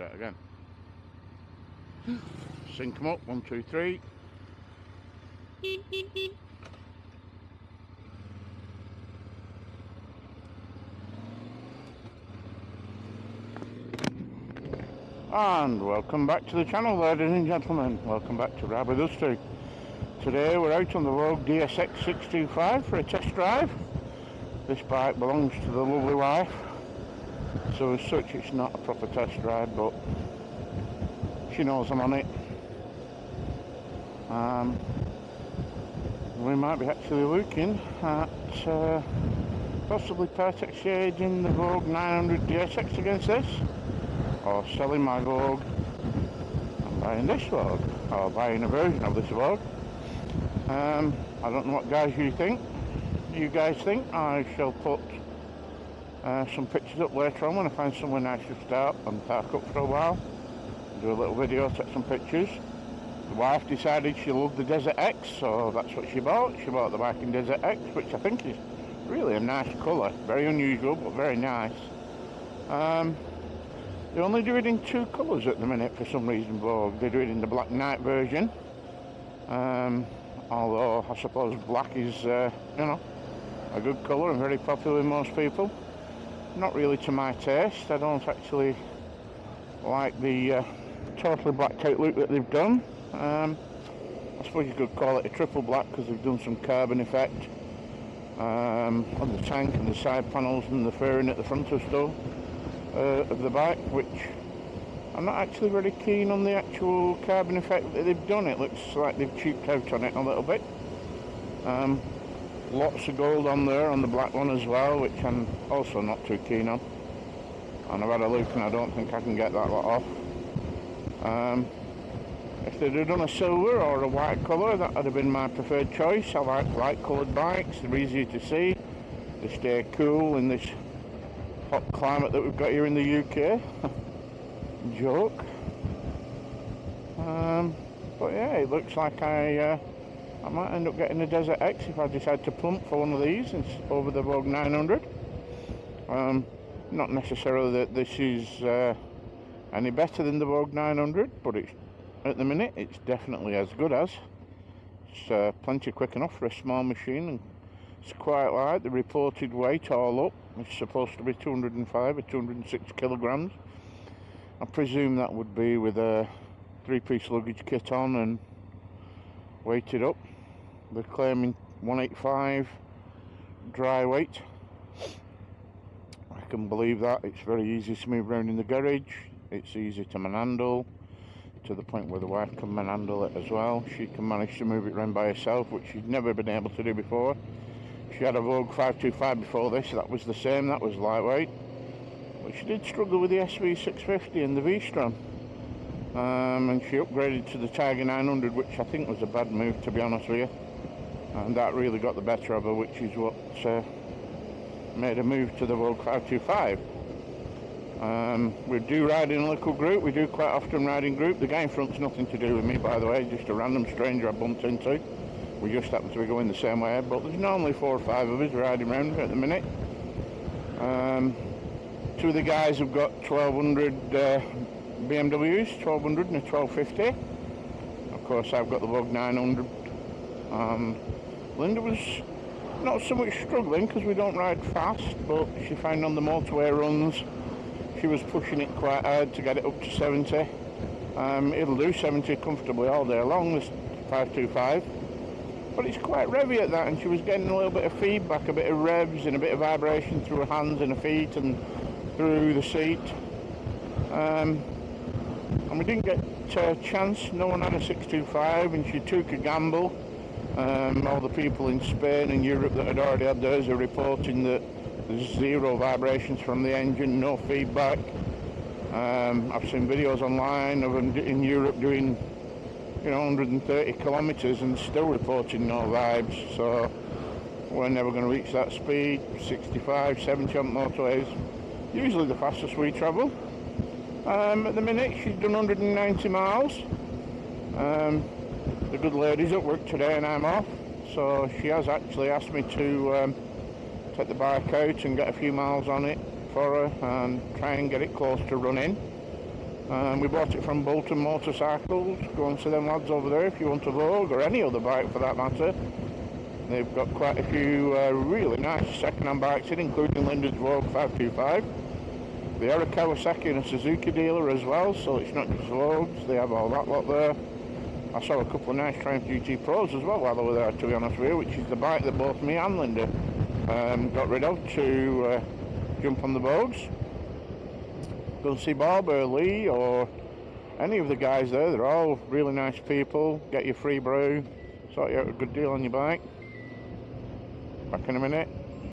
start again. Sync them up, 1, 2, 3. And welcome back to the channel, ladies and gentlemen. Welcome back to Ride With Us too. Today we're out on the Voge DS625 for a test drive. This bike belongs to the lovely wife, so as such it's not a proper test drive, but she knows I'm on it. We might be actually looking at possibly part exchanging the Voge 900 DSX against this, or selling my Voge and buying this Vogue, or buying a version of this Vogue. I don't know what you guys think. I shall put some pictures up later on when I find somewhere nice to stop and park up for a while, do a little video, take some pictures. The wife decided she loved the Desert X, so that's what she bought. She bought the bike in Desert X, which I think is really a nice colour, very unusual but very nice. They only do it in 2 colours at the minute for some reason, Vogue. They do it in the Black Knight version, although I suppose black is, you know, a good colour and very popular with most people. Not really to my taste. I don't actually like the totally blacked out look that they've done. I suppose you could call it a triple black because they've done some carbon effect on the tank and the side panels and the fairing at the front of stuff of the bike, which I'm not actually very keen on the actual carbon effect that they've done. It looks like they've cheaped out on it a little bit. Lots of gold on there on the black one as well, which I'm also not too keen on. And I've had a look and I don't think I can get that lot off. If they'd have done a silver or a white colour, that would have been my preferred choice. I like light coloured bikes, they're easier to see, they stay cool in this hot climate that we've got here in the UK. Joke. But yeah, it looks like I might end up getting a Desert X if I decide to plump for one of these over the Vogue 900. Not necessarily that this is any better than the Vogue 900, but it's, at the minute it's definitely as good as. It's plenty quick enough for a small machine, and it's quite light. The reported weight all up is supposed to be 205 or 206 kilograms. I presume that would be with a 3-piece luggage kit on and weighted up. They're claiming 185 dry weight. I can believe that. It's very easy to move around in the garage. It's easy to manhandle, to the point where the wife can manhandle it as well. She can manage to move it around by herself, which she'd never been able to do before. She had a Vogue 525 before this, that was the same, that was lightweight. But she did struggle with the SV650 and the V-Strom. And she upgraded to the Tiger 900, which I think was a bad move, to be honest with you. And that really got the better of her, which is what made her move to the Vogue 525. We do ride in a local group, we do quite often ride in group. The guy in front's nothing to do with me, by the way, just a random stranger I bumped into. We just happen to be going the same way, but there's normally 4 or 5 of us riding around at the minute. 2 of the guys have got 1200 BMWs, 1200 and a 1250. Of course I've got the Vogue 900. Linda was not so much struggling because we don't ride fast, but she found on the motorway runs she was pushing it quite hard to get it up to 70. It'll do 70 comfortably all day long, this 525, but it's quite revvy at that, and she was getting a little bit of feedback, a bit of revs and a bit of vibration through her hands and her feet and through the seat. And we didn't get a chance, no one had a 625, and she took a gamble. All the people in Spain and Europe that had already had theirs are reporting that there's 0 vibrations from the engine, no feedback. I've seen videos online of them in Europe doing, you know, 130 kilometres and still reporting no vibes. So we're never going to reach that speed. 65, 70 on motorways, usually the fastest we travel. At the minute she's done 190 miles. The good lady's at work today and I'm off, so she has actually asked me to take the bike out and get a few miles on it for her and try and get it close to running. We bought it from Bolton Motorcycles. Go and see them lads over there if you want a Vogue, or any other bike for that matter. They've got quite a few really nice second-hand bikes in, including Linda's Vogue 525. They are a Kawasaki and a Suzuki dealer as well, so it's not just Vogues, they have all that lot there. I saw a couple of nice Triumph GT Pros as well while they were there, to be honest with you, which is the bike that both me and Linda got rid of to jump on the Vogues. Go and see Bob or Lee or any of the guys there. They're all really nice people. Get your free brew, sort you out a good deal on your bike. Back in a minute.